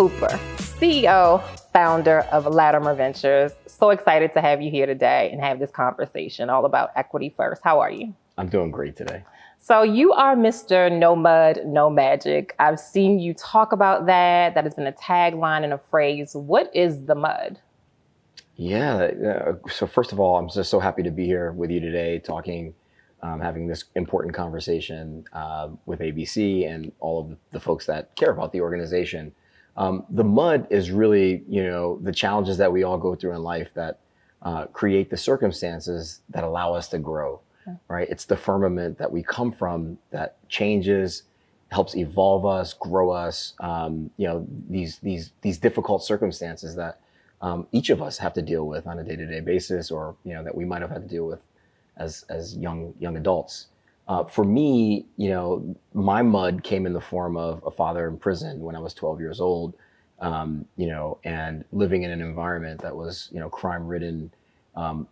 Cooper, CEO, founder of Latimer Ventures. So excited to have you here today and have this conversation all about equity first. How are you? I'm doing great today. So you are Mr. No Mud, No Magic. I've seen you talk about that. That has been a tagline and a phrase. What is the mud? Yeah. So first of all, I'm just so happy to be here with you today, talking, having this important conversation with ABC and all of the folks that care about the organization. The mud is really, the challenges that we all go through in life that create the circumstances that allow us to grow, right? It's the firmament that we come from that changes, helps evolve us, grow us. These difficult circumstances that each of us have to deal with on a day-to-day basis, or that we might have had to deal with as young adults. For me, my mud came in the form of a father in prison when I was 12 years old, and living in an environment that was, crime-ridden,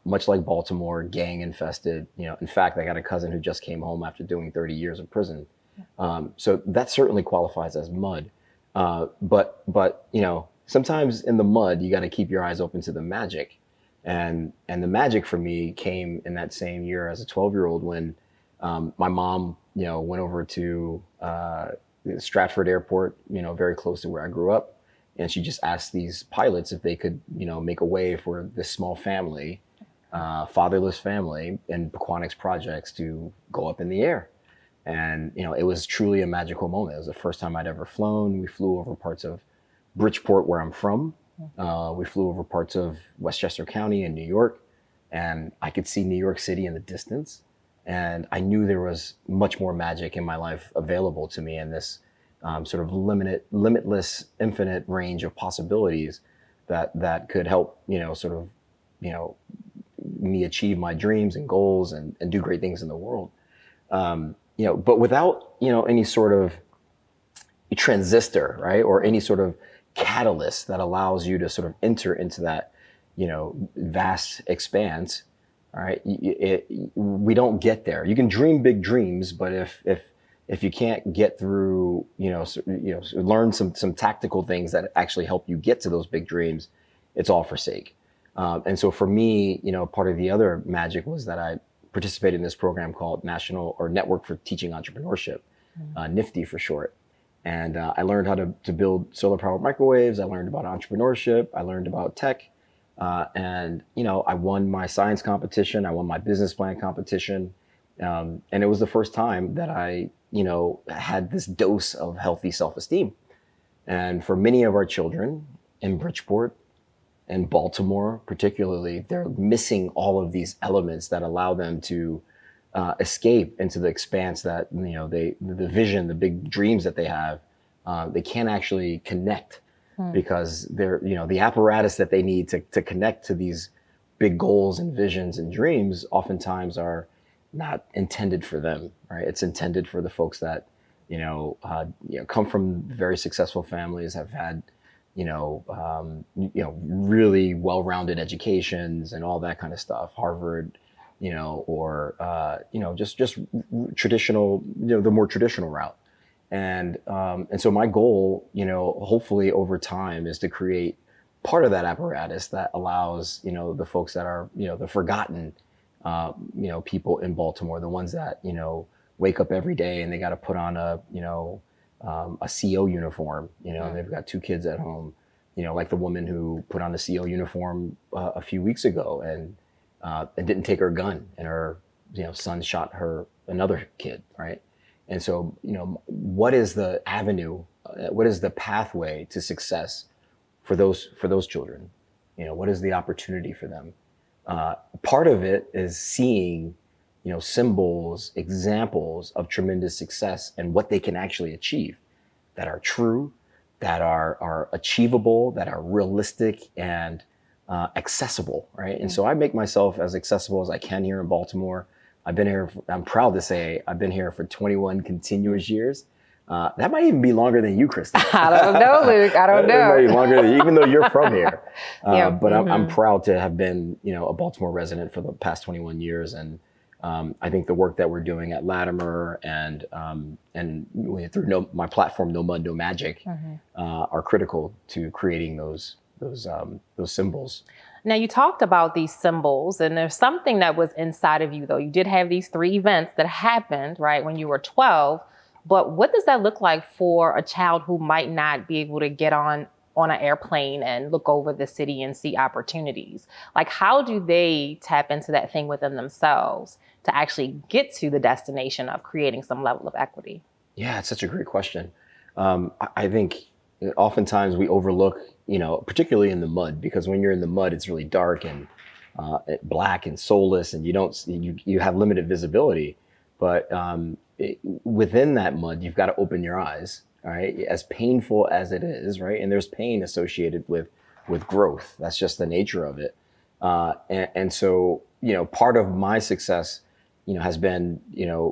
much like Baltimore, gang-infested. In fact, I got a cousin who just came home after doing 30 years in prison. So that certainly qualifies as mud. But sometimes in the mud, you got to keep your eyes open to the magic. And the magic for me came in that same year as a 12-year-old when my mom, went over to Stratford Airport, very close to where I grew up. And she just asked these pilots if they could, make a way for this small family, fatherless family in Pequannock's projects to go up in the air. And, it was truly a magical moment. It was the first time I'd ever flown. We flew over parts of Bridgeport, where I'm from. We flew over parts of Westchester County in New York, and I could see New York City in the distance. And I knew there was much more magic in my life available to me in this sort of limitless, infinite range of possibilities that could help, me achieve my dreams and goals and do great things in the world. But without, any sort of transistor, right? Or any sort of catalyst that allows you to sort of enter into that, vast expanse. All right, we don't get there. You can dream big dreams, but if you can't get through, learn some tactical things that actually help you get to those big dreams, it's all for sake. And so for me, part of the other magic was that I participated in this program called National or Network for Teaching Entrepreneurship, NIFTY for short. And I learned how to build solar powered microwaves. I learned about entrepreneurship. I learned about tech. And I won my science competition. I won my business plan competition. And it was the first time that I, had this dose of healthy self-esteem. And for many of our children in Bridgeport and Baltimore, particularly, they're missing all of these elements that allow them to escape into the expanse that, the vision, the big dreams that they have, they can't actually connect. Because they're, the apparatus that they need to connect to these big goals and visions and dreams oftentimes are not intended for them, right? It's intended for the folks that, come from very successful families, have had, really well-rounded educations and all that kind of stuff, Harvard, or, just traditional, the more traditional route. And so my goal, hopefully over time is to create part of that apparatus that allows, the folks that are, the forgotten, people in Baltimore, the ones that, wake up every day and they got to put on a CO uniform, and they've got 2 kids at home, like the woman who put on the CO uniform a few weeks ago and didn't take her gun and her, son shot another kid, right? And so, what is the avenue? What is the pathway to success for those children? What is the opportunity for them? Part of it is seeing, symbols, examples of tremendous success and what they can actually achieve that are true, that are achievable, that are realistic and accessible, right? And so I make myself as accessible as I can here in Baltimore. I've been here, I'm proud to say, I've been here for 21 continuous years. That might even be longer than you, Crystal. I don't know, Luke. I don't know. It might be longer than you, even though you're from here. But I'm proud to have been, a Baltimore resident for the past 21 years. And I think the work that we're doing at Latimer and through my platform, No Mud, No Magic, are critical to creating those symbols. Now, you talked about these symbols, and there's something that was inside of you, though. You did have these 3 events that happened, right, when you were 12. But what does that look like for a child who might not be able to get on an airplane and look over the city and see opportunities? Like, how do they tap into that thing within themselves to actually get to the destination of creating some level of equity? Yeah, it's such a great question. I think oftentimes we overlook, particularly in the mud, because when you're in the mud, it's really dark and black and soulless, and you have limited visibility. But within that mud, you've got to open your eyes. All right, as painful as it is, right? And there's pain associated with growth. That's just the nature of it. And so, part of my success, has been,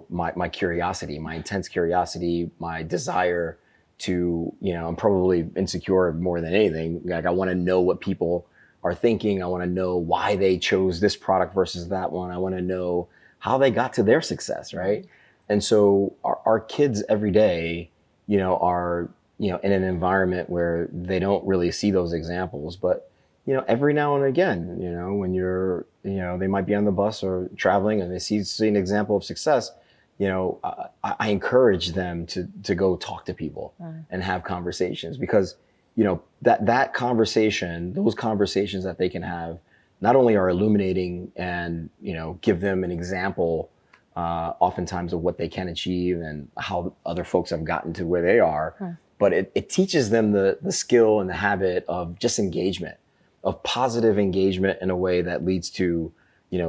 my curiosity, my intense curiosity, my desire to, I'm probably insecure more than anything. Like, I want to know what people are thinking. I want to know why they chose this product versus that one. I want to know how they got to their success, right? And so our kids every day, are, in an environment where they don't really see those examples. But, every now and again, when you're, they might be on the bus or traveling and they see an example of success, I encourage them to go talk to people and have conversations, because, that conversation, those conversations that they can have not only are illuminating and, give them an example oftentimes of what they can achieve and how other folks have gotten to where they are. But it teaches them the skill and the habit of just engagement, of positive engagement in a way that leads to,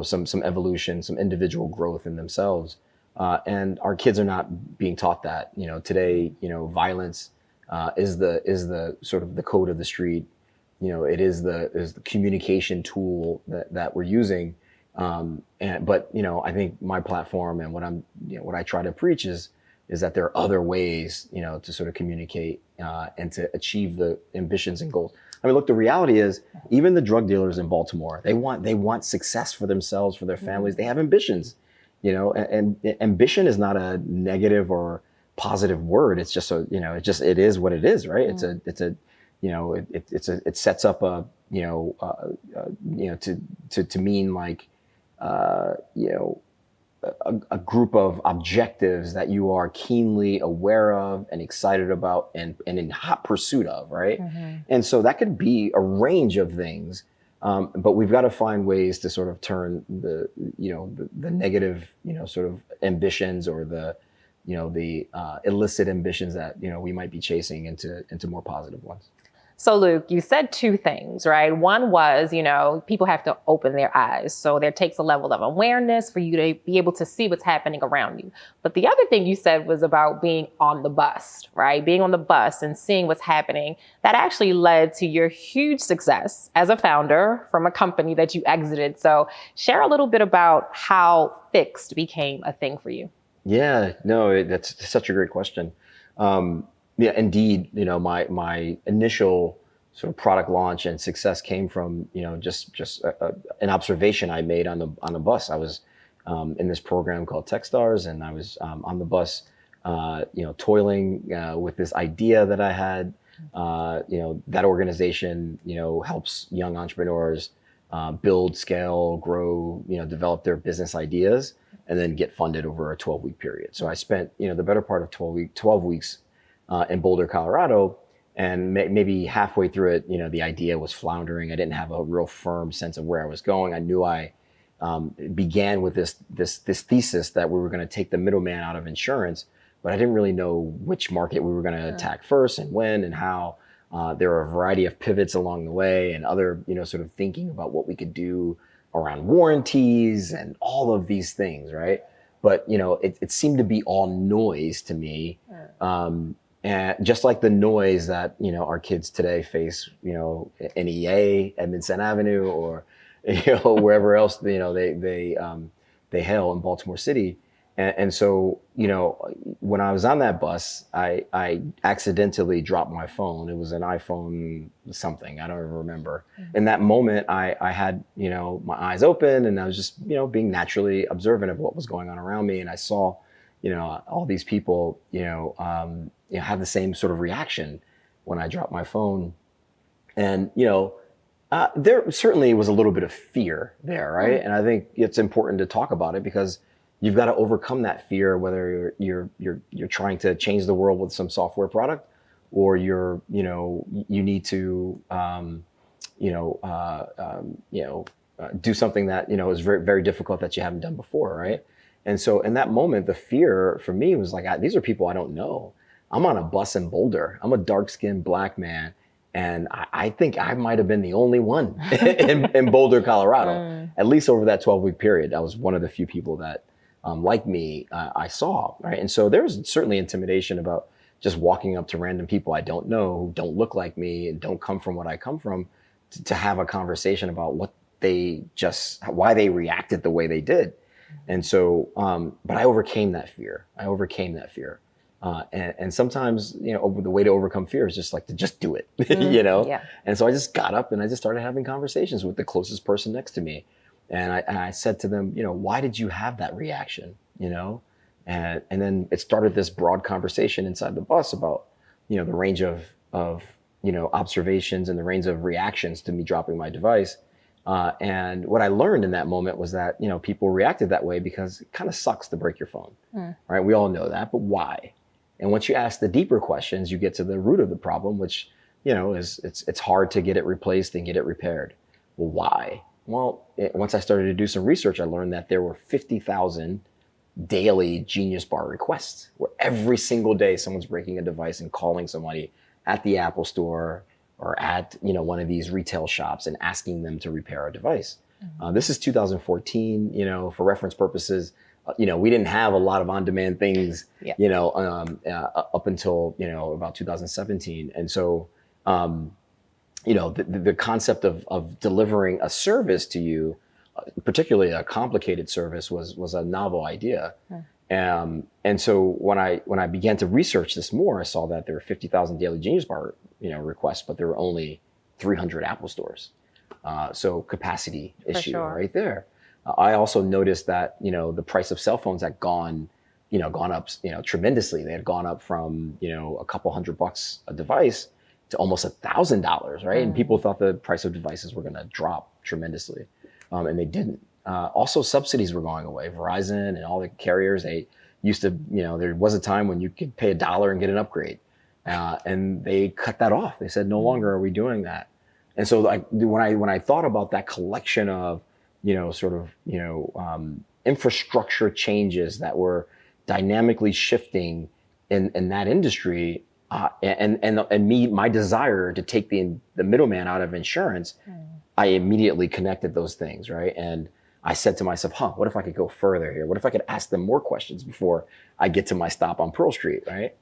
some evolution, some individual growth in themselves. And our kids are not being taught that. Today, violence is the sort of the code of the street. It is the communication tool that we're using. But I think my platform and what I try to preach is that there are other ways, to sort of communicate and to achieve the ambitions and goals. I mean, look, the reality is, even the drug dealers in Baltimore, they want success for themselves, for their families. They have ambitions, and ambition is not a negative or positive word. It's just it is what it is, right? It sets up to mean like, a group of objectives that you are keenly aware of and excited about and in hot pursuit of, right? And so that could be a range of things, but we've got to find ways to sort of turn the negative, sort of ambitions or the illicit ambitions that, we might be chasing into more positive ones. So, Luke, you said 2 things, right? One was, people have to open their eyes. So there takes a level of awareness for you to be able to see what's happening around you. But the other thing you said was about being on the bus, right? Being on the bus and seeing what's happening. That actually led to your huge success as a founder from a company that you exited. So share a little bit about how Fixt became a thing for you. Yeah, no, that's such a great question. Yeah, indeed, my initial sort of product launch and success came from, just an observation I made on the bus. I was in this program called Techstars, and I was on the bus, toiling with this idea that I had. That organization, helps young entrepreneurs build, scale, grow, develop their business ideas, and then get funded over a 12-week period. So I spent, the better part of 12 weeks in Boulder, Colorado, and maybe halfway through it, the idea was floundering. I didn't have a real firm sense of where I was going. I knew I began with this thesis that we were going to take the middleman out of insurance, but I didn't really know which market we were going to attack first and when and how. There were a variety of pivots along the way and other, sort of thinking about what we could do around warranties and all of these things, right? But, it seemed to be all noise to me. And just like the noise that, our kids today face, in EA, Edmondson Avenue, or, wherever else, they hail in Baltimore City. And so, when I was on that bus, I accidentally dropped my phone. It was an iPhone something, I don't even remember. In that moment, I had, my eyes open, and I was just, being naturally observant of what was going on around me. And I saw, all these people, have the same sort of reaction when I dropped my phone. And, there certainly was a little bit of fear there, right? And I think it's important to talk about it because you've got to overcome that fear, whether you're trying to change the world with some software product, or you need to do something that is very, very difficult that you haven't done before, right? And so in that moment, the fear for me was like, these are people I don't know. I'm on a bus in Boulder. I'm a dark-skinned Black man. And I think I might have been the only one in Boulder, Colorado, at least over that 12-week period. I was one of the few people that, like me, I saw, right? And so there's certainly intimidation about just walking up to random people I don't know, who don't look like me and don't come from what I come from, to have a conversation about why they reacted the way they did. And so, but I overcame that fear. And sometimes, the way to overcome fear is just like to just do it, Yeah. And so I just got up and I just started having conversations with the closest person next to me. And I said to them, why did you have that reaction? And then it started this broad conversation inside the bus about, the range of observations and the range of reactions to me dropping my device. And what I learned in that moment was that, people reacted that way because it kind of sucks to break your phone, right? We all know that, but why? And once you ask the deeper questions, you get to the root of the problem, which, is it's hard to get it replaced and get it repaired. Well, why? Well, once I started to do some research, I learned that there were 50,000 daily Genius Bar requests, where every single day someone's breaking a device and calling somebody at the Apple store or at one of these retail shops and asking them to repair a device. This is 2014. For reference purposes, we didn't have a lot of on-demand things, up until about 2017, and so the concept of delivering a service to you, particularly a complicated service, was a novel idea. And so when I began to research this more, I saw that there were 50,000 daily Genius Bar requests, but there were only 300 Apple stores. So capacity issue right there. I also noticed that the price of cell phones had gone up tremendously. They had gone up from a couple $100 a device to almost $1,000, right? And people thought the price of devices were going to drop tremendously, and they didn't. Also, subsidies were going away. Verizon and all the carriers, they used to, there was a time when you could pay $1 and get an upgrade, and they cut that off. They said, no longer are we doing that. And so, when I thought about that collection of infrastructure changes that were dynamically shifting in that industry, and my desire to take the middleman out of insurance, I immediately connected those things, right? And I said to myself, what if I could go further here? What if I could ask them more questions before I get to my stop on Pearl Street, right?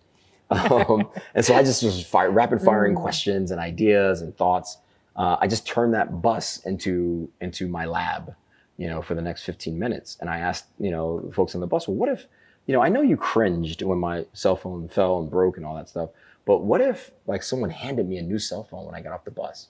And so I just was rapid firing questions and ideas and thoughts. I just turned that bus into my lab, for the next 15 minutes. And I asked, folks on the bus, well, what if, I know you cringed when my cell phone fell and broke and all that stuff, but what if someone handed me a new cell phone when I got off the bus?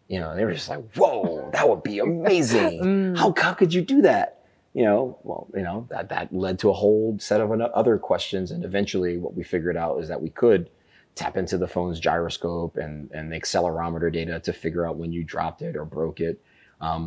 They were just like, whoa, that would be amazing. How could you do that? That led to a whole set of other questions. And eventually what we figured out is that we could tap into the phone's gyroscope and the accelerometer data to figure out when you dropped it or broke it.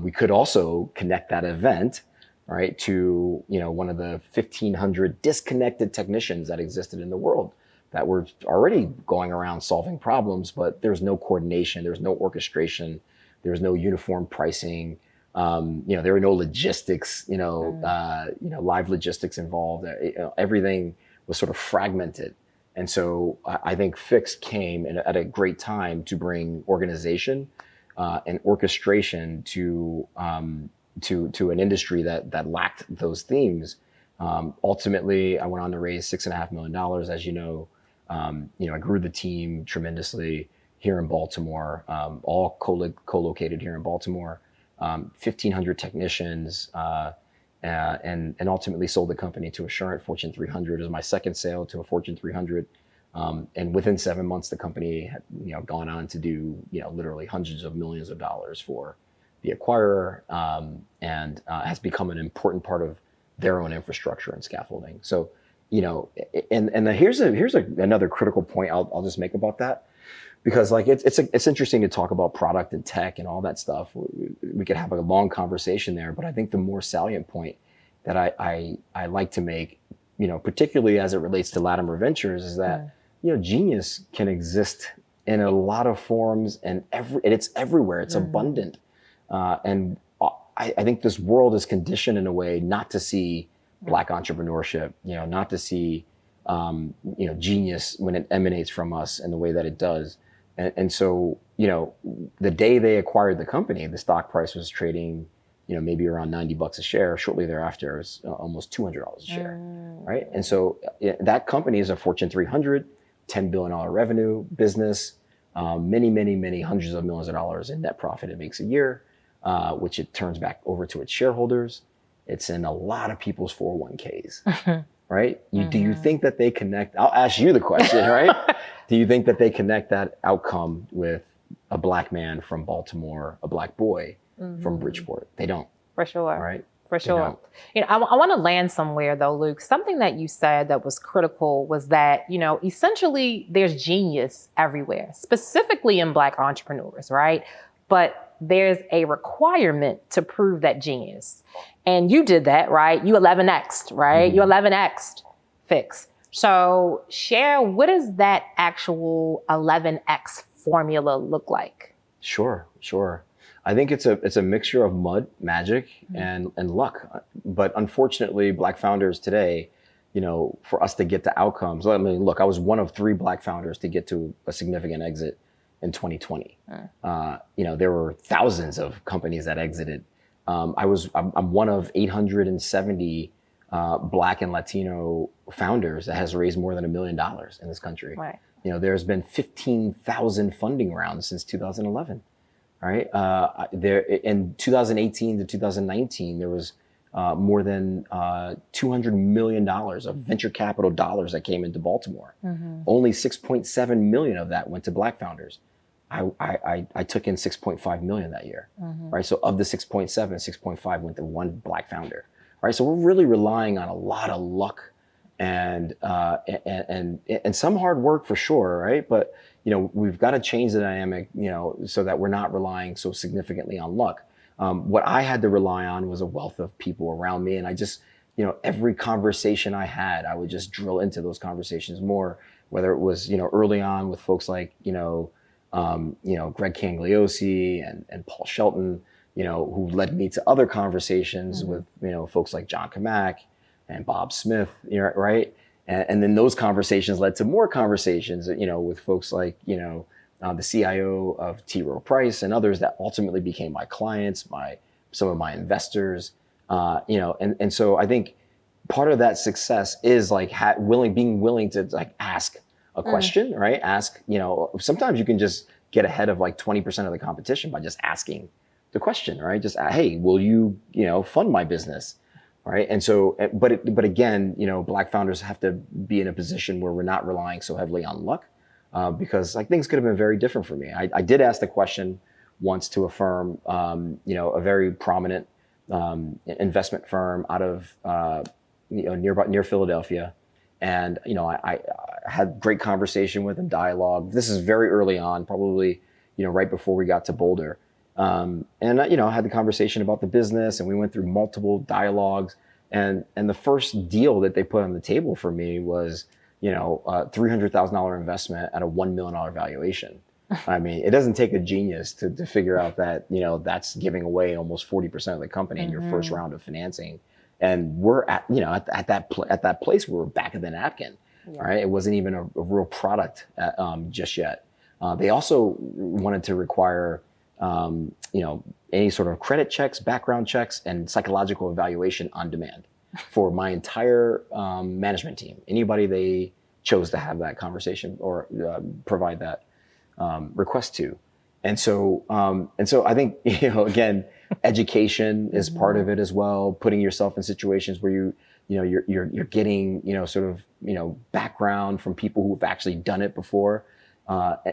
We could also connect that event, right, to one of the 1,500 disconnected technicians that existed in the world that were already going around solving problems, but there's no coordination, there's no orchestration, there's no uniform pricing. There were no logistics, live logistics involved. Everything was sort of fragmented. And so I think Fixt came at a great time to bring organization and orchestration to an industry that lacked those themes. Ultimately, I went on to raise $6.5 million, as you know. I grew the team tremendously here in Baltimore, all co-located here in Baltimore. 1,500 technicians, and ultimately sold the company to Assurant, Fortune 300. It was my second sale to a Fortune 300. And within 7 months, the company had, gone on to do, literally hundreds of millions of dollars for the acquirer, and has become an important part of their own infrastructure and scaffolding. So, and here's another critical point I'll just make about that, because like it's interesting to talk about product and tech and all that stuff. We could have a long conversation there, but I think the more salient point that I like to make, particularly as it relates to Latimer Ventures, is that genius can exist in a lot of forms, and it's everywhere. It's abundant, and I think this world is conditioned in a way not to see Black entrepreneurship, not to see genius when it emanates from us in the way that it does. And so, the day they acquired the company, the stock price was trading, maybe around $90 a share. Shortly thereafter, it was almost $200 a share, right? And so that company is a Fortune 300, $10 billion revenue business, many hundreds of millions of dollars in net profit it makes a year, which it turns back over to its shareholders. It's in a lot of people's 401ks, right? Do you think that they connect? I'll ask you the question, right? Do you think that they connect that outcome with a Black man from Baltimore, a Black boy from Bridgeport? They don't. For sure. Right? For sure. I want to land somewhere though, Luke. Something that you said that was critical was that, essentially there's genius everywhere, specifically in Black entrepreneurs, right? But there's a requirement to prove that genius. And you did that, right? You 11x'd, right? You 11x'd Fixt. So share, what does that actual 11x formula look like? Sure. I think it's a mixture of mud, magic, and luck. But unfortunately, Black founders today, for us to get to outcomes, I mean, look, I was one of 3 Black founders to get to a significant exit in 2020. There were thousands of companies that exited. I'm one of 870 Black and Latino founders that has raised more than $1 million in this country. Right. There's been 15,000 funding rounds since 2011. Right. There in 2018 to 2019, there was more than $200 million of venture capital dollars that came into Baltimore. Only 6.7 million of that went to Black founders. I took in 6.5 million that year. Right. So of the 6.7, 6.5 went to one Black founder. Right. So we're really relying on a lot of luck and some hard work for sure. Right. But we've got to change the dynamic, so that we're not relying so significantly on luck. What I had to rely on was a wealth of people around me. And I just, every conversation I had, I would just drill into those conversations more, whether it was, early on with folks like, Greg Cangliosi and Paul Shelton, who led me to other conversations with, folks like John Kamak and Bob Smith, right? And then those conversations led to more conversations, with folks like, the CIO of T. Rowe Price and others that ultimately became my clients, some of my investors, and so I think part of that success is like being willing to like ask a question, right? Ask, sometimes you can just get ahead of like 20% of the competition by just asking the question, right? Just, hey, will you, fund my business? Right. And so, but again, Black founders have to be in a position where we're not relying so heavily on luck, because like things could have been very different for me. I did ask the question once to a firm, a very prominent investment firm out of near Philadelphia, and I had great conversation with them, dialogue. This is very early on, probably right before we got to Boulder. And I had the conversation about the business, and we went through multiple dialogues, and the first deal that they put on the table for me was, a $300,000 investment at a $1 million valuation. I mean, it doesn't take a genius to figure out that, that's giving away almost 40% of the company in your first round of financing. And we're at that place where we're back of the napkin, right? It wasn't even a real product just yet. They also wanted to require any sort of credit checks, background checks, and psychological evaluation on demand for my entire management team. Anybody they chose to have that conversation or provide that request to. And so I think, again, education is part of it as well. Putting yourself in situations where you're getting, sort of, background from people who've actually done it before,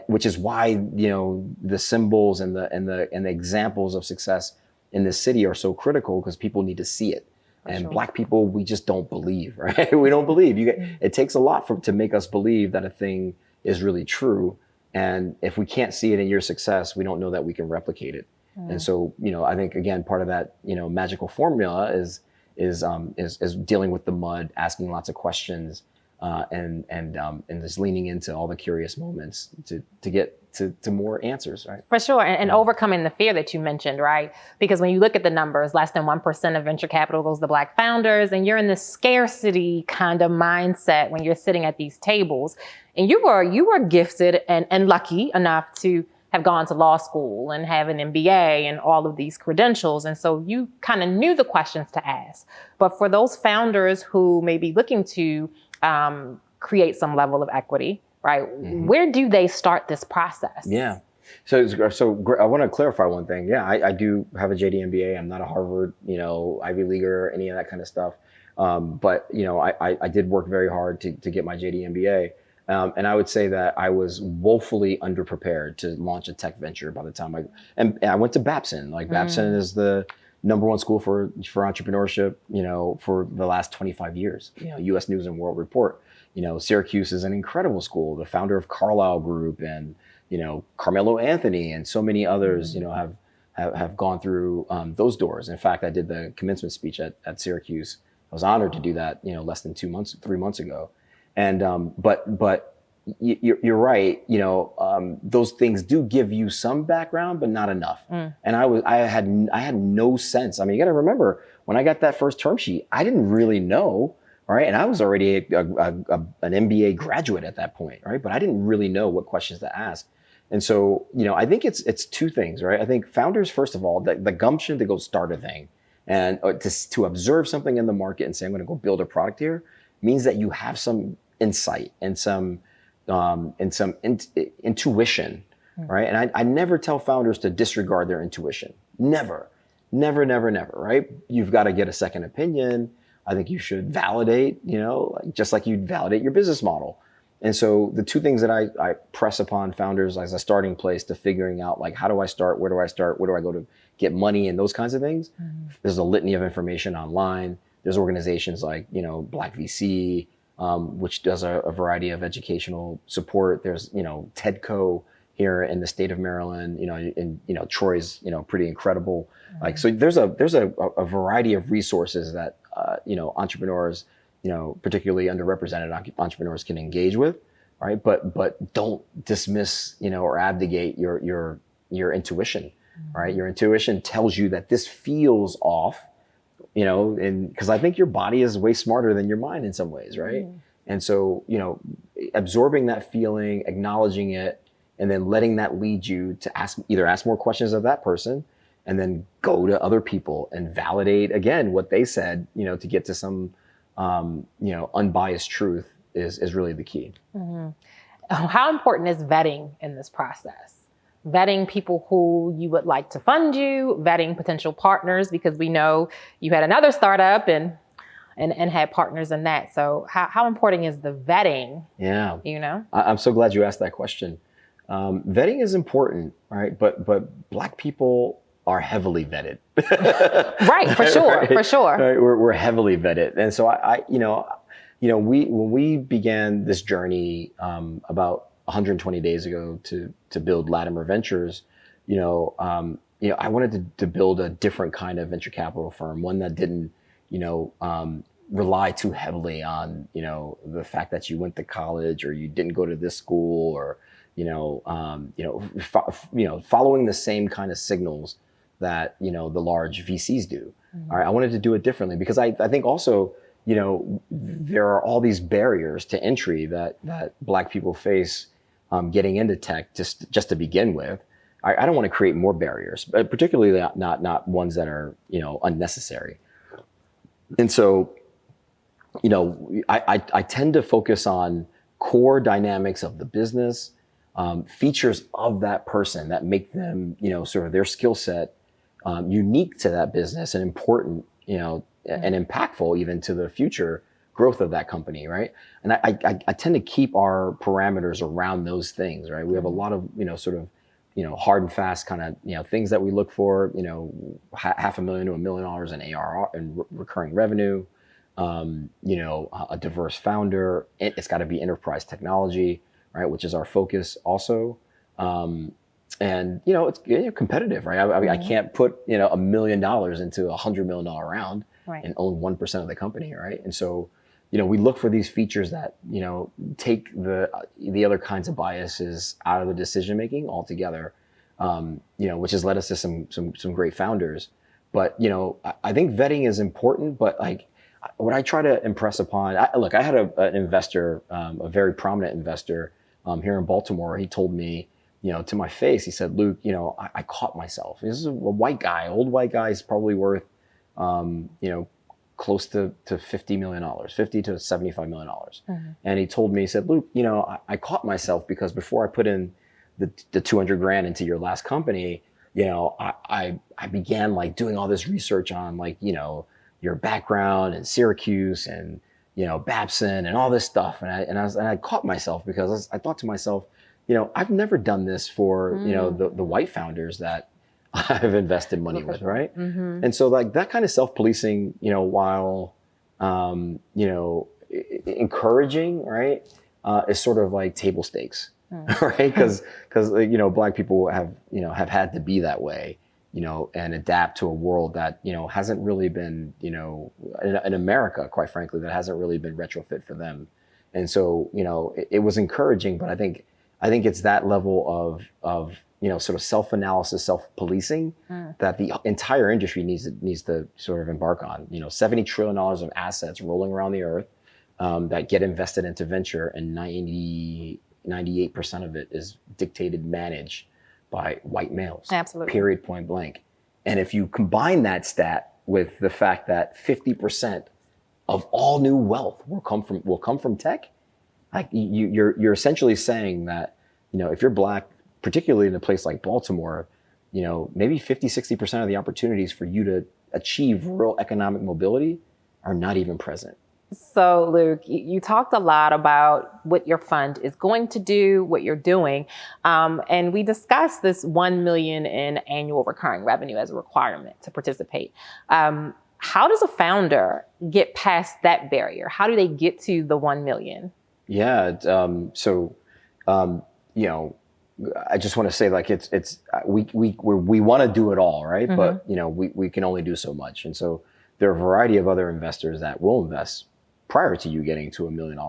which is why, the symbols and the examples of success in this city are so critical, because people need to see it. And Black people, we just don't believe, right? We don't believe. It takes a lot to make us believe that a thing is really true. And if we can't see it in your success, we don't know that we can replicate it. And so, I think, again, part of that, magical formula is dealing with the mud, asking lots of questions, and just leaning into all the curious moments to get to more answers, right? For sure. And overcoming the fear that you mentioned, right? Because when you look at the numbers, less than 1% of venture capital goes to Black founders, and you're in this scarcity kind of mindset when you're sitting at these tables. And you were gifted and lucky enough to have gone to law school and have an MBA and all of these credentials. And so you kind of knew the questions to ask. But for those founders who may be looking to create some level of equity, right? Where do they start this process? Yeah. So I want to clarify one thing. Yeah, I do have a JD MBA. I'm not a Harvard, Ivy Leaguer, any of that kind of stuff. But I did work very hard to get my JD MBA. And I would say that I was woefully underprepared to launch a tech venture by the time I went to Babson. Like Babson is the #1 school for entrepreneurship, for the last 25 years, U.S. News and World Report. Syracuse is an incredible school. The founder of Carlyle Group and, Carmelo Anthony and so many others, have gone through those doors. In fact, I did the commencement speech at Syracuse. I was honored to do that, less than 3 months ago. And, but you're right. Those things do give you some background, but not enough. And I had no sense. I mean, you got to remember, when I got that first term sheet, I didn't really know. Right. And I was already an MBA graduate at that point. Right. But I didn't really know what questions to ask. And so, I think it's two things, right? I think founders, first of all, the gumption to go start a thing and to observe something in the market and say, I'm going to go build a product here, means that you have some insight and some intuition, right? And I never tell founders to disregard their intuition. Never, right? You've got to get a second opinion. I think you should validate, just like you'd validate your business model. And so the two things that I press upon founders as a starting place to figuring out, like, how do I start? Where do I start? Where do I go to get money and those kinds of things? There's a litany of information online. There's organizations like, Black VC, which does a variety of educational support. There's, TEDCO here in the state of Maryland, and Troy's, pretty incredible. Like, so there's a variety of resources that, entrepreneurs, particularly underrepresented entrepreneurs can engage with, right? But don't dismiss, or abdicate your intuition, right? Your intuition tells you that this feels off, and because I think your body is way smarter than your mind in some ways, right? And so, absorbing that feeling, acknowledging it, and then letting that lead you to either ask more questions of that person, and then go to other people and validate again what they said, to get to some, unbiased truth is really the key. How important is vetting in this process? Vetting people who you would like to fund you, vetting potential partners, because we know you had another startup and had partners in that. So how important is the vetting? Yeah. I'm so glad you asked that question. Vetting is important, right? But Black people are heavily vetted. Right, for sure, right? For sure. Right? We're heavily vetted. And so when we began this journey about 120 days ago to build Latimer Ventures, I wanted to build a different kind of venture capital firm, one that didn't, rely too heavily on, the fact that you went to college or you didn't go to this school or, following the same kind of signals that, the large VCs do. All right. I wanted to do it differently because I think also, there are all these barriers to entry that Black people face getting into tech just to begin with. I don't want to create more barriers, but particularly not ones that are, unnecessary. And so, I tend to focus on core dynamics of the business, features of that person that make them, sort of their skill set, unique to that business and important, and impactful even to the future growth of that company, right? And I tend to keep our parameters around those things, right? We have a lot of, sort of, hard and fast kind of, things that we look for, $500,000 to $1 million in ARR and recurring revenue, a diverse founder. It's got to be enterprise technology, right? Which is our focus also. And it's competitive, right? I can't put $1 million into $100 million round and own 1% of the company, right? And so, we look for these features that take the other kinds of biases out of the decision making altogether, which has led us to some great founders. But I think vetting is important. But like what I try to impress upon, I had an investor, a very prominent investor here in Baltimore. He told me, to my face, he said, "Luke, I caught myself. This is a white guy, old white guy. Is probably worth, close to $50 million, $50 to $75 million." And he told me, he said, "Luke, I caught myself because before I put in the 200 grand into your last company, I began like doing all this research on like, your background and Syracuse and, Babson and all this stuff. And I caught myself because I thought to myself, I've never done this for, the white founders that I've invested money with, right?" And so like that kind of self-policing, while, encouraging, right, is sort of like table stakes, right? Because Black people have had to be that way, and adapt to a world that, hasn't really been, in America, quite frankly, that hasn't really been retrofit for them. And so, it was encouraging, but I think it's that level of sort of self-analysis, self-policing that the entire industry needs to sort of embark on. $70 trillion of assets rolling around the earth that get invested into venture, and 98% of it is dictated, managed by white males. Absolutely. Period, point blank. And if you combine that stat with the fact that 50% of all new wealth will come from tech, like you're essentially saying that, if you're Black, particularly in a place like Baltimore, maybe 50-60% of the opportunities for you to achieve real economic mobility are not even present. So Luke, you talked a lot about what your fund is going to do, what you're doing. And we discussed this 1 million in annual recurring revenue as a requirement to participate. How does a founder get past that barrier? How do they get to the 1 million? Yeah. I just want to say, like, we want to do it all, right? But we can only do so much, and so there are a variety of other investors that will invest prior to you getting to $1 million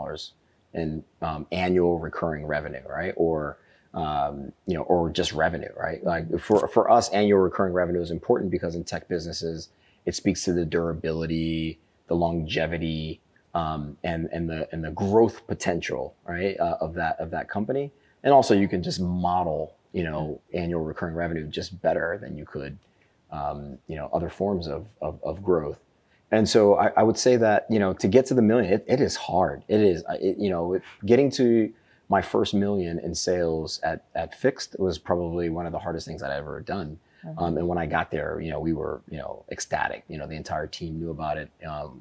in annual recurring revenue, right? Or or just revenue, right? Like for us, annual recurring revenue is important because in tech businesses, it speaks to the durability, the longevity, and the growth potential, right, of that company. And also you can just model, annual recurring revenue just better than you could, other forms of growth. And so I would say that, to get to the million, it is hard. It is, getting to my first million in sales at Fixt was probably one of the hardest things I'd ever done. And when I got there, we were, ecstatic. The entire team knew about it.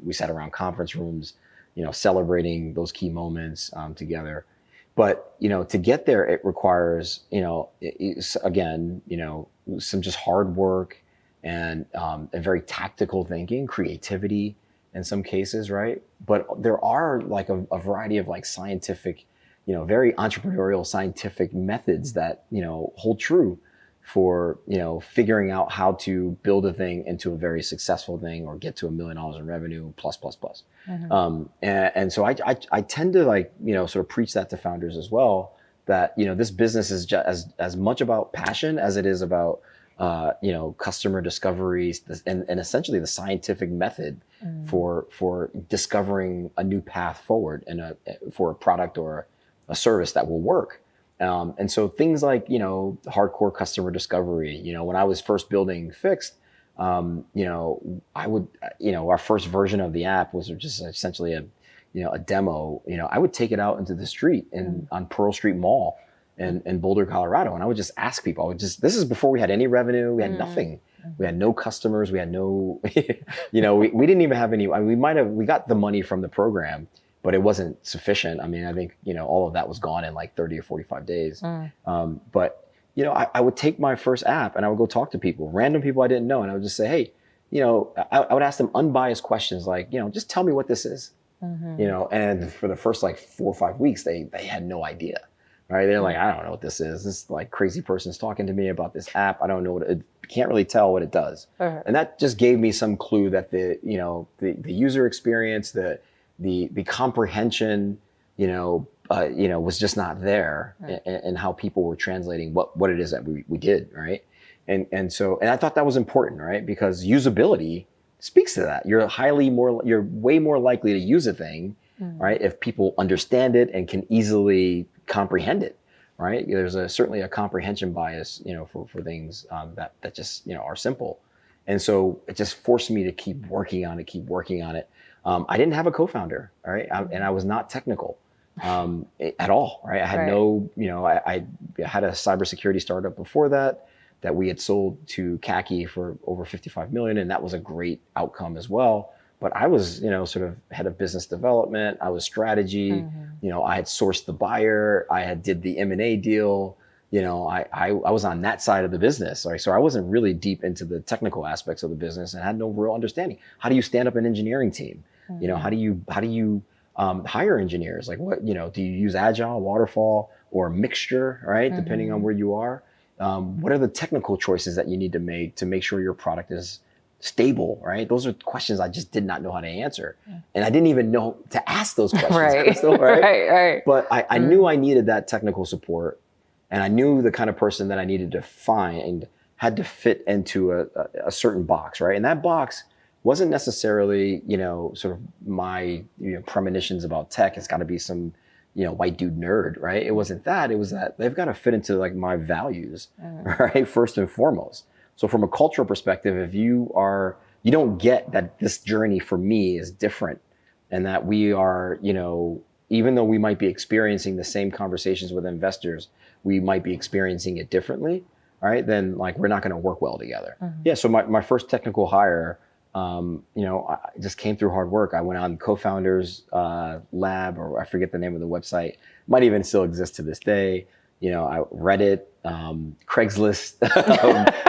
We sat around conference rooms, celebrating those key moments together. But, to get there, it requires, again, some just hard work and very tactical thinking, creativity in some cases, right? But there are like a variety of like scientific, very entrepreneurial scientific methods that, hold true for, figuring out how to build a thing into a very successful thing or get to $1 million in revenue plus. And so I tend to like, sort of preach that to founders as well, that, this business is just as much about passion as it is about, customer discoveries and essentially the scientific method for discovering a new path forward and for a product or a service that will work. And so things like, hardcore customer discovery, when I was first building Fixt, I would, our first version of the app was just essentially a demo. I would take it out into the street on Pearl Street Mall in Boulder, Colorado. And I would just ask people, this is before we had any revenue, we had nothing. We had no customers. We had no, we didn't even have any. I mean, we got the money from the program, but it wasn't sufficient. I mean, I think all of that was gone in like 30 or 45 days. But I would take my first app and I would go talk to people, random people I didn't know, and I would just say, hey, I would ask them unbiased questions like, just tell me what this is. And for the first like 4 or 5 weeks, they had no idea, right? They're like, I don't know what this is. This like crazy person's talking to me about this app. I don't know can't really tell what it does. And that just gave me some clue that the user experience, the comprehension, was just not there, and how people were translating what it is that we did, right? And I thought that was important, right? Because usability speaks to that. You're way more likely to use a thing, right? If people understand it and can easily comprehend it, right? There's certainly a comprehension bias, for things that just are simple. And so it just forced me to keep working on it. I didn't have a co-founder, right? And I was not technical at all, right? I had I had a cybersecurity startup before that we had sold to Khaki for over 55 million. And that was a great outcome as well. But I was, sort of head of business development. I was strategy. I had sourced the buyer. I did the M&A deal. I was on that side of the business. Right? So I wasn't really deep into the technical aspects of the business and had no real understanding. How do you stand up an engineering team? How do you hire engineers? Like what, do you use agile, waterfall, or a mixture, right? Depending on where you are. What are the technical choices that you need to make sure your product is stable, right? Those are questions I just did not know how to answer. And I didn't even know to ask those questions, Crystal, right? Right. But I knew I needed that technical support, and I knew the kind of person that I needed to find had to fit into a certain box, right? And that box wasn't necessarily, sort of my premonitions about tech. It's got to be some white dude nerd, right? It wasn't that. It was that they've got to fit into like my values, right? First and foremost. So from a cultural perspective, if you don't get that this journey for me is different, and that we are, even though we might be experiencing the same conversations with investors, we might be experiencing it differently, right? Then like we're not going to work well together. Yeah. So my first technical hire, I just came through hard work. I went on co-founders lab, or I forget the name of the website, might even still exist to this day. I Reddit, Craigslist,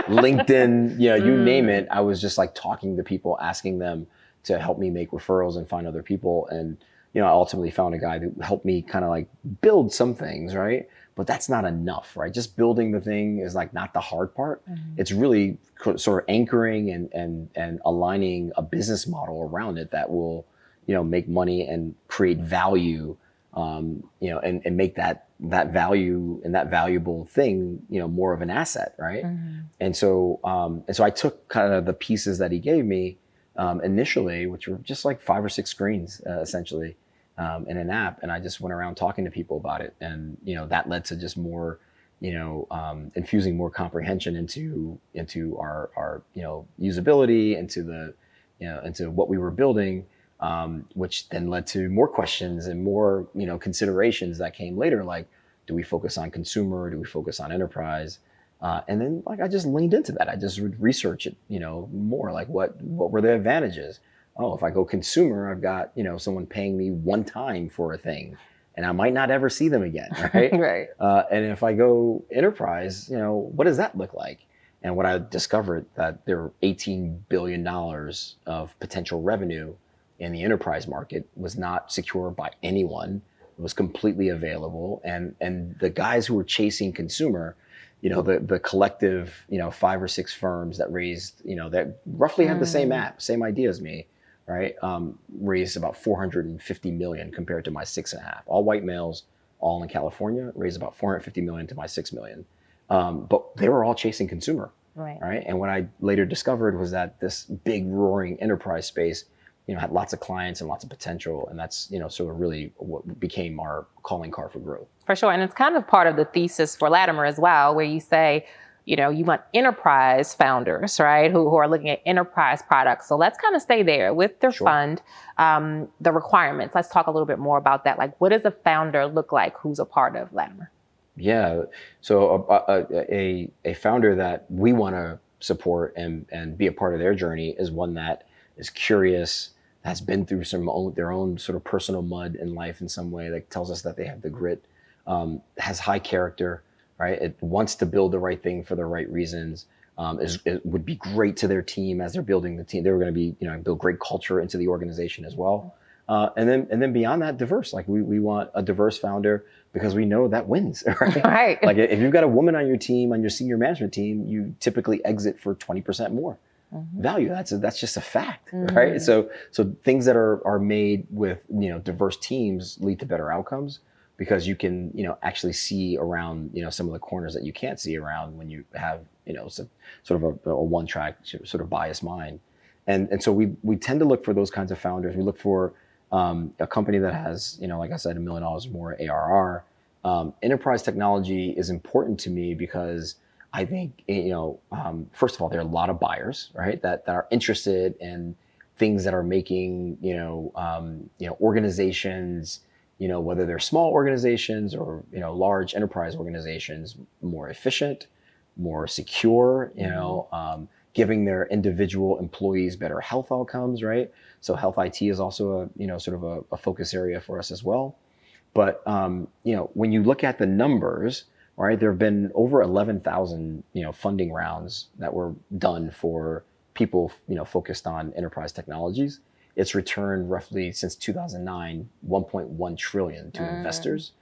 LinkedIn, you name it. I was just like talking to people, asking them to help me make referrals and find other people. And, I ultimately found a guy that helped me kind of like build some things, right? But that's not enough, right? Just building the thing is like not the hard part. It's really sort of anchoring and aligning a business model around it that will, make money and create value, and make that value and that valuable thing, more of an asset, right? And so I took kind of the pieces that he gave me initially, which were just like 5 or 6 screens, essentially. In an app, and I just went around talking to people about it, and that led to just more, infusing more comprehension into our usability, into what we were building, which then led to more questions and more considerations that came later, like do we focus on consumer, do we focus on enterprise, and then like I just leaned into that. I just would research it, more like what were the advantages. Oh, if I go consumer, I've got, someone paying me one time for a thing, and I might not ever see them again, right? Right. And if I go enterprise, what does that look like? And what I discovered that there were $18 billion of potential revenue in the enterprise market was not secured by anyone. It was completely available. And the guys who were chasing consumer, the collective, 5 or 6 firms that raised, that roughly had the same same idea as me, right? Raised about 450 million compared to my 6.5. All white males, all in California, raised about 450 million to my 6 million. But they were all chasing consumer, right? And what I later discovered was that this big roaring enterprise space, had lots of clients and lots of potential. And that's, sort of really what became our calling card for growth. For sure. And it's kind of part of the thesis for Latimer as well, where you say, you want enterprise founders, right, who are looking at enterprise products. So let's kind of stay there with their fund, the requirements. Let's talk a little bit more about that. Like, what does a founder look like who's a part of Latimer? Yeah. So a founder that we want to support and be a part of their journey is one that is curious, has been through their own sort of personal mud in life in some way, that tells us that they have the grit, has high character, right? It wants to build the right thing for the right reasons. It would be great to their team as they're building the team. They were going to be, build great culture into the organization as well. And then beyond that, diverse. Like we want a diverse founder because we know that wins, right? Right. Like if you've got a woman on your team, on your senior management team, you typically exit for 20% more value. That's just a fact, right? So things that are made with, diverse teams lead to better outcomes because you can, actually see around, some of the corners that you can't see around when you have, sort of a one-track sort of biased mind. And so we tend to look for those kinds of founders. We look for a company that has, like I said, $1 million or more ARR. Enterprise technology is important to me because I think, first of all, there are a lot of buyers, right, that are interested in things that are making, organizations, whether they're small organizations or, large enterprise organizations, more efficient, more secure, giving their individual employees better health outcomes, right? So health IT is also a focus area for us as well. But, when you look at the numbers, right, there have been over 11,000, funding rounds that were done for people, focused on enterprise technologies. It's returned roughly since 2009, 1.1 trillion to investors,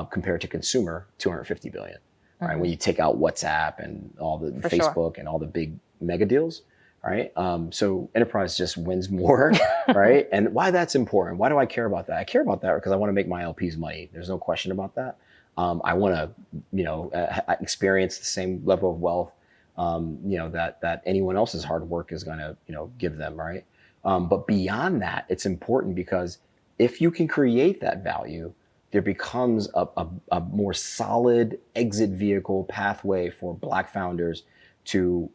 compared to consumer, 250 billion. Right, when you take out WhatsApp and all the Facebook and all the big mega deals, right? So enterprise just wins more, right? And why that's important? Why do I care about that? I care about that because I want to make my LPs money. There's no question about that. I want to, experience the same level of wealth, that anyone else's hard work is going to, give them, right? But beyond that, it's important because if you can create that value, there becomes a more solid exit vehicle pathway for Black founders to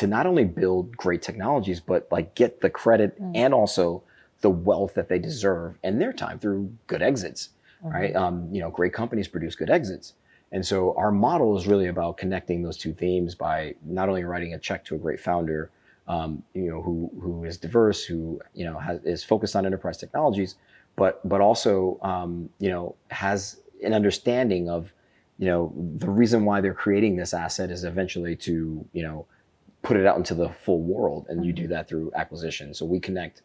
not only build great technologies, but like get the credit and also the wealth that they deserve in their time through good exits, right? Great companies produce good exits. And so our model is really about connecting those two themes by not only writing a check to a great founder, who is diverse, who, is focused on enterprise technologies, but also, has an understanding of, the reason why they're creating this asset is eventually to, put it out into the full world. And you do that through acquisition. So we connect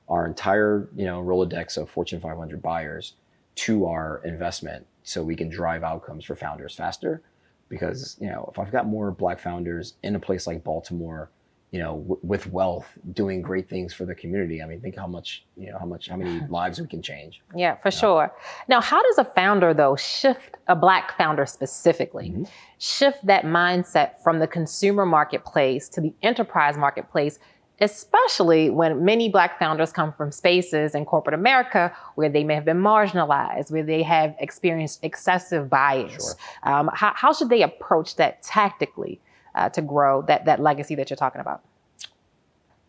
our entire, Rolodex of Fortune 500 buyers to our investment so we can drive outcomes for founders faster. Because, if I've got more Black founders in a place like Baltimore, with wealth, doing great things for the community. I mean, think how many lives we can change. Yeah, for sure. Now, how does a founder, though, shift, a Black founder specifically, shift that mindset from the consumer marketplace to the enterprise marketplace, especially when many Black founders come from spaces in corporate America where they may have been marginalized, where they have experienced excessive bias? Sure. How should they approach that tactically? To grow that legacy that you're talking about?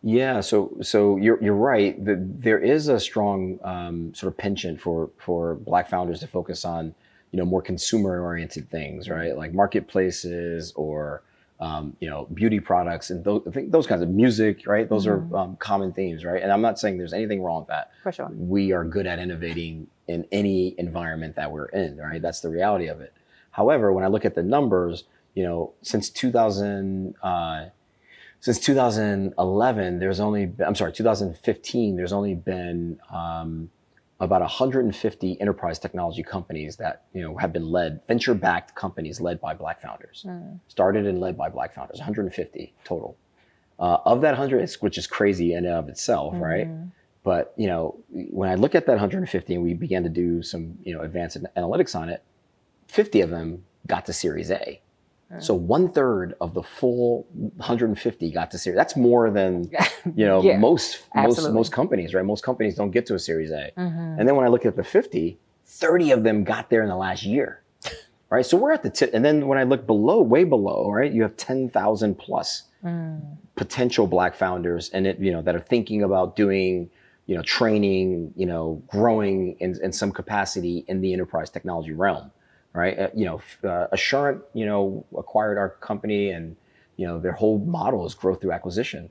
Yeah, so you're right. There is a strong sort of penchant for Black founders to focus on more consumer oriented things, right? Like marketplaces or beauty products and those kinds of music, right? Those are common themes, right? And I'm not saying there's anything wrong with that. For sure, we are good at innovating in any environment that we're in, right? That's the reality of it. However, when I look at the numbers, since 2011, 2015, there's only been about 150 enterprise technology companies that, have been venture-backed companies led by Black founders, started and led by Black founders, 150 total. Of that 100, which is crazy in and of itself, right? But, when I look at that 150 and we began to do some, advanced analytics on it, 50 of them got to Series A. So 1/3 of the full 150 got to Series. That's more than most companies, right? Most companies don't get to a Series A. And then when I look at the 50, 30 of them got there in the last year, right? So we're at the tip. And then when I look way below, right, you have 10,000 plus potential Black founders, and that are thinking about doing, training, growing in some capacity in the enterprise technology realm. Right, Assurant, acquired our company, and their whole model is growth through acquisition.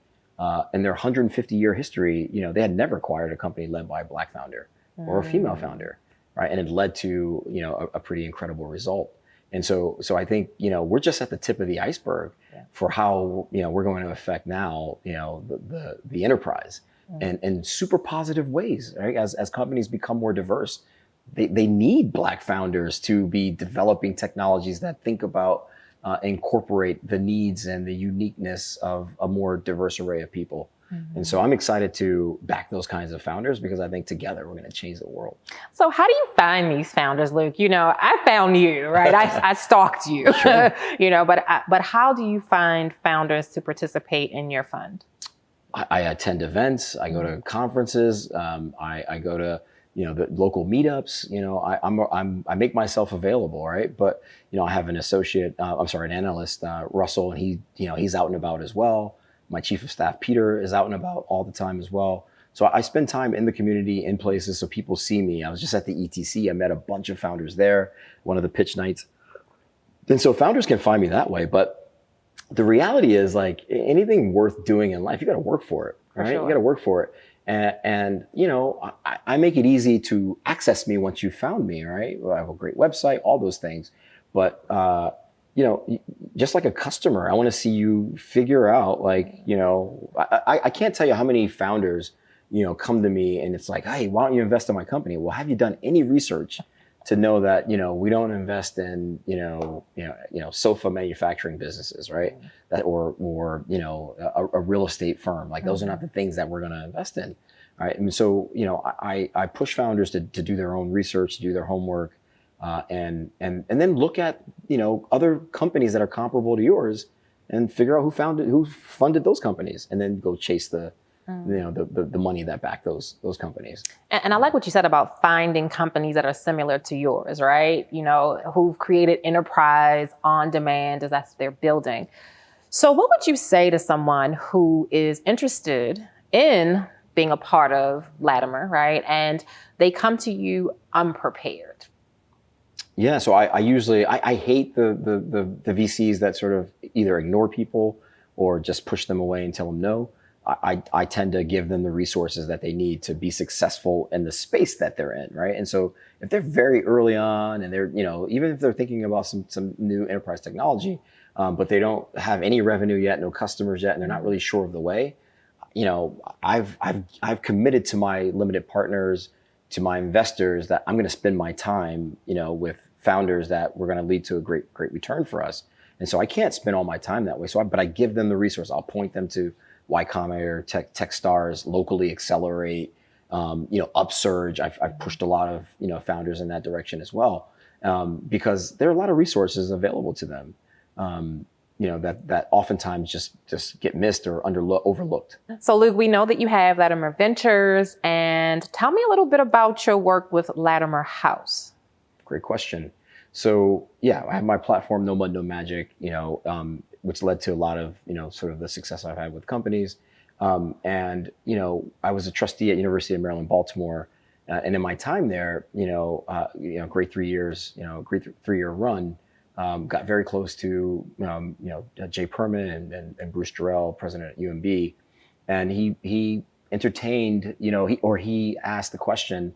In their 150-year history, they had never acquired a company led by a Black founder or a female founder, right? And it led to, a pretty incredible result. And so I think, we're just at the tip of the iceberg for how, we're going to affect now, the enterprise and super positive ways, right? As companies become more diverse, they need Black founders to be developing technologies that think about, incorporate the needs and the uniqueness of a more diverse array of people. And so I'm excited to back those kinds of founders because I think together we're going to change the world. So how do you find these founders, Luke? I found you, right? I stalked you, Sure. but how do you find founders to participate in your fund? I attend events. I go to conferences. I go to the local meetups. I make myself available, right? But I have an an analyst, Russell, and he's out and about as well. My chief of staff, Peter, is out and about all the time as well. So I spend time in the community, in places, so people see me. I was just at the ETC. I met a bunch of founders there, one of the pitch nights. And so founders can find me that way. But the reality is, like anything worth doing in life, you got to work for it, right? For sure. You got to work for it. And I make it easy to access me once you found me, right? I have a great website, all those things. But, just like a customer, I want to see you figure out, I can't tell you how many founders, come to me and it's like, hey, why don't you invest in my company? Well, have you done any research to know that, we don't invest in, sofa manufacturing businesses, right? That or a real estate firm. Like those are not the things that we're going to invest in, right? And so, I push founders to do their own research, to do their homework, and then look at, other companies that are comparable to yours and figure out who funded those companies, and then go chase the money that backed those companies. And I like what you said about finding companies that are similar to yours, right? Who've created enterprise on demand as that's they're building. So what would you say to someone who is interested in being a part of Latimer, right? And they come to you unprepared. Yeah, so I usually hate the VCs that sort of either ignore people or just push them away and tell them no. I tend to give them the resources that they need to be successful in the space that they're in, right? And so if they're very early on and they're, even if they're thinking about some new enterprise technology, but they don't have any revenue yet, no customers yet, and they're not really sure of the way, I've committed to my limited partners, to my investors, that I'm going to spend my time, with founders that we're going to lead to a great return for us. And so I can't spend all my time that way. But I give them the resource. I'll point them to Y Combinator, Techstars, Locally Accelerate, Upsurge. I've pushed a lot of, founders in that direction as well, because there are a lot of resources available to them, that oftentimes just get missed or overlooked. So Luke, we know that you have Latimer Ventures, and tell me a little bit about your work with Latimer House. Great question. So yeah, I have my platform, No Mud, No Magic, which led to a lot of, sort of the success I've had with companies. And I was a trustee at University of Maryland, Baltimore. And in my time there, great 3 years, great 3-year run, got very close to, Jay Perman and Bruce Jarrell, president at UMB. And he entertained, he asked the question,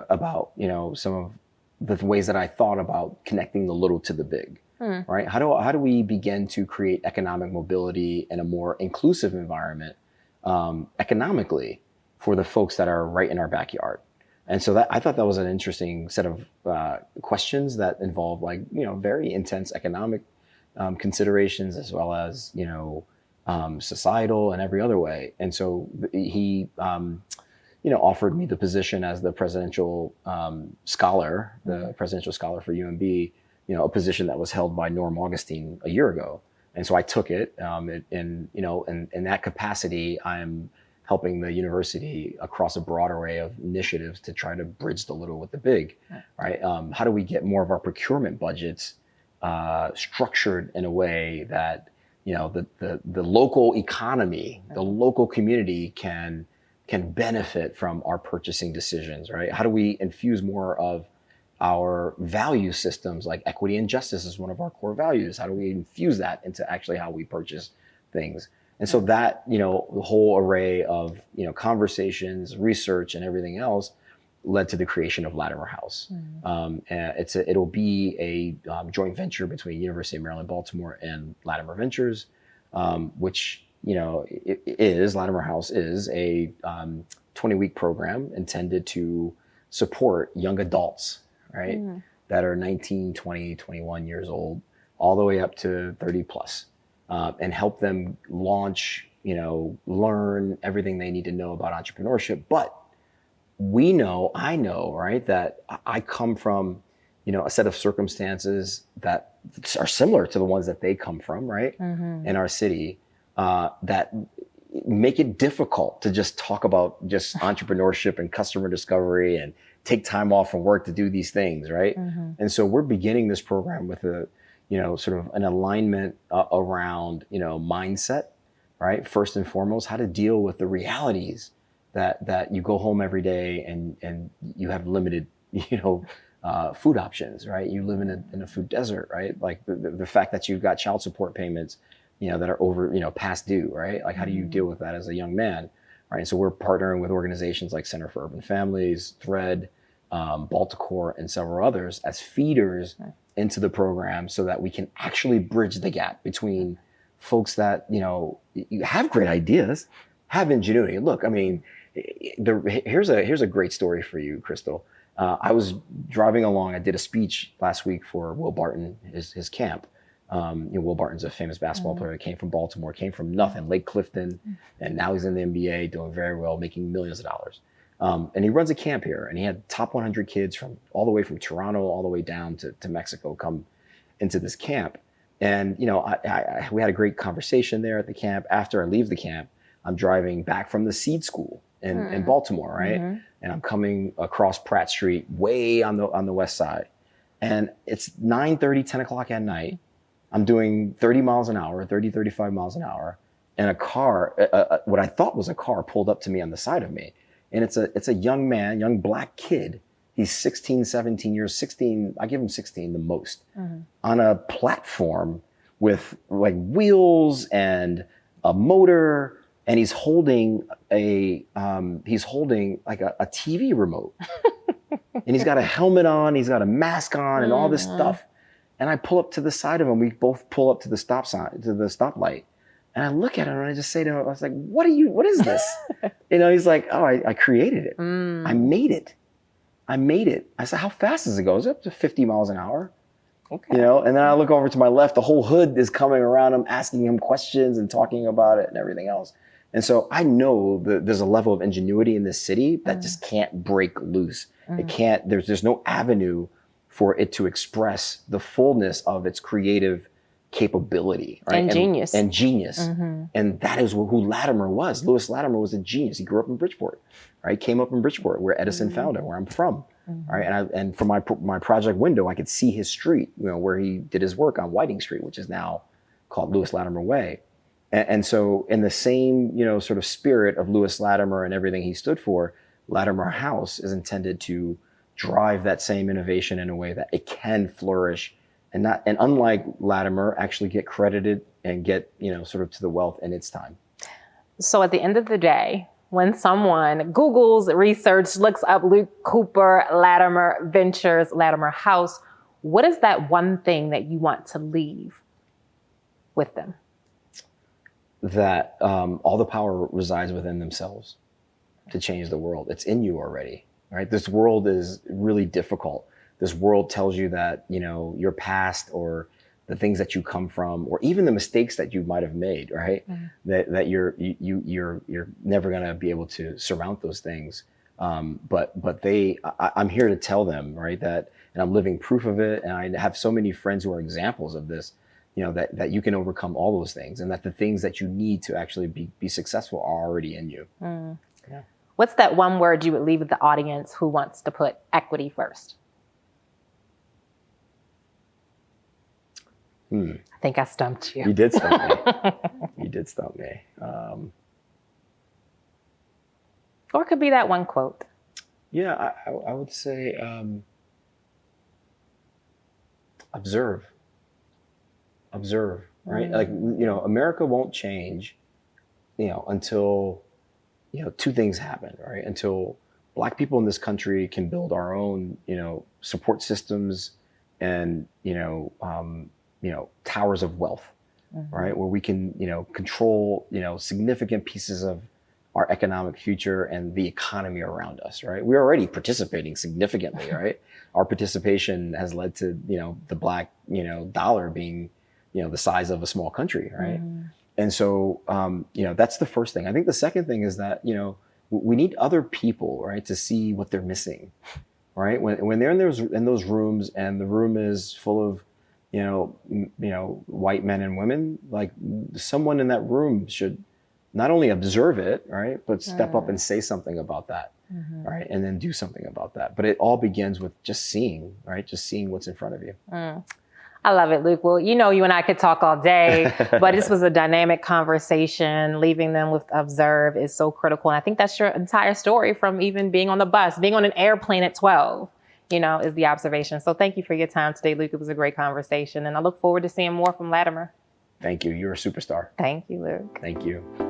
about, some of the ways that I thought about connecting the little to the big, right? How do we begin to create economic mobility in a more inclusive environment, economically, for the folks that are right in our backyard? And so I thought that was an interesting set of questions that involve very intense economic considerations, as well as societal and every other way. And so he offered me the position as the presidential scholar, the presidential scholar for UMB, a position that was held by Norm Augustine a year ago. And so I took it, and in that capacity, I'm helping the university across a broad array of initiatives to try to bridge the little with the big, right? How do we get more of our procurement budgets structured in a way that the local economy, the local community can benefit from our purchasing decisions, right? How do we infuse more of our value systems, like equity and justice is one of our core values. How do we infuse that into actually how we purchase things? And so that, the whole array of, conversations, research, and everything else led to the creation of Latimer House. And it'll be a joint venture between University of Maryland, Baltimore and Latimer Ventures, which, Latimer House is a 20-week program intended to support young adults, right? That are 19, 20, 21 years old, all the way up to 30 plus, and help them launch, learn everything they need to know about entrepreneurship. But I know, right, that I come from, a set of circumstances that are similar to the ones that they come from, right, in our city, that make it difficult to just talk about just entrepreneurship and customer discovery and take time off from work to do these things, right? And so we're beginning this program with a, sort of an alignment around, mindset, right? First and foremost, how to deal with the realities that you go home every day and you have limited, food options, right? You live in a food desert, right? Like the fact that you've got child support payments, that are over, past due, right? Like how do you deal with that as a young man, right? So we're partnering with organizations like Center for Urban Families, Thread, Baltimore, and several others as feeders into the program so that we can actually bridge the gap between folks that, you have great ideas, have ingenuity. Look, I mean, here's a great story for you, Crystal. I was driving along. I did a speech last week for Will Barton, his camp. Will Barton's a famous basketball player that came from Baltimore, came from nothing, Lake Clifton, and now he's in the NBA doing very well, making millions of dollars. And he runs a camp here, and he had top 100 kids from all the way from Toronto all the way down to Mexico come into this camp. And, we had a great conversation there at the camp. After I leave the camp, I'm driving back from the seed school in Baltimore, right? And I'm coming across Pratt Street way on the west side. And it's 9:30, 10 o'clock at night. I'm doing 30 miles an hour, 30, 35 miles an hour. And a car, what I thought was a car, pulled up to me on the side of me. And it's a young man, young black kid. He's 16, 17 years, 16, I give him 16 the most, on a platform with like wheels and a motor. And he's holding like a TV remote. And he's got a helmet on, he's got a mask on and all this stuff. And I pull up to the side of him. We both pull up to the stop sign, to the stoplight. And I look at him and I just say to him, I was like, what is this? He's like, oh, I created it. I made it. I said, how fast does it go? It's up to 50 miles an hour. Okay. And then I look over to my left, the whole hood is coming around him, asking him questions and talking about it and everything else. And so I know that there's a level of ingenuity in this city that just can't break loose. It can't, there's no avenue for it to express the fullness of its creative capability, right? And genius. And that is who Latimer was. Lewis Latimer was a genius. He grew up in Bridgeport, right? Came up in Bridgeport, where Edison found him, where I'm from, right? And from my project window, I could see his street, where he did his work on Whiting Street, which is now called Lewis Latimer Way. And so in the same, sort of spirit of Lewis Latimer and everything he stood for, Latimer House is intended to drive that same innovation in a way that it can flourish and unlike Latimer, actually get credited and get, sort of to the wealth in its time. So at the end of the day, when someone Googles research, looks up Luke Cooper, Latimer Ventures, Latimer House, what is that one thing that you want to leave with them? That all the power resides within themselves to change the world. It's in you already, right? This world is really difficult. This world tells you that, your past or the things that you come from, or even the mistakes that you might have made, right? That you're never gonna be able to surmount those things. But I'm here to tell them, right, that, and I'm living proof of it. And I have so many friends who are examples of this, that you can overcome all those things, and that the things that you need to actually be successful are already in you. Yeah. What's that one word you would leave with the audience who wants to put equity first? I think I stumped you. You did stump me. You did stump me. Or it could be that one quote. Yeah, I would say observe, right? Like, America won't change, until, two things happen, right? Until Black people in this country can build our own, support systems and, towers of wealth, right? Where we can, control, significant pieces of our economic future and the economy around us, right? We're already participating significantly, right? Our participation has led to, the Black, dollar being, the size of a small country, right? And so, that's the first thing. I think the second thing is that, we need other people, right, to see what they're missing, right? When they're in those rooms and the room is full of, white men and women, like, someone in that room should not only observe it, right, but step up and say something about that, right, and then do something about that. But it all begins with just seeing, right, just seeing what's in front of you. I love it, Luke. Well, you and I could talk all day, but this was a dynamic conversation. Leaving them with observe is so critical. And I think that's your entire story, from even being on the bus, being on an airplane at 12, is the observation. So thank you for your time today, Luke. It was a great conversation. And I look forward to seeing more from Latimer. Thank you. You're a superstar. Thank you, Luke. Thank you.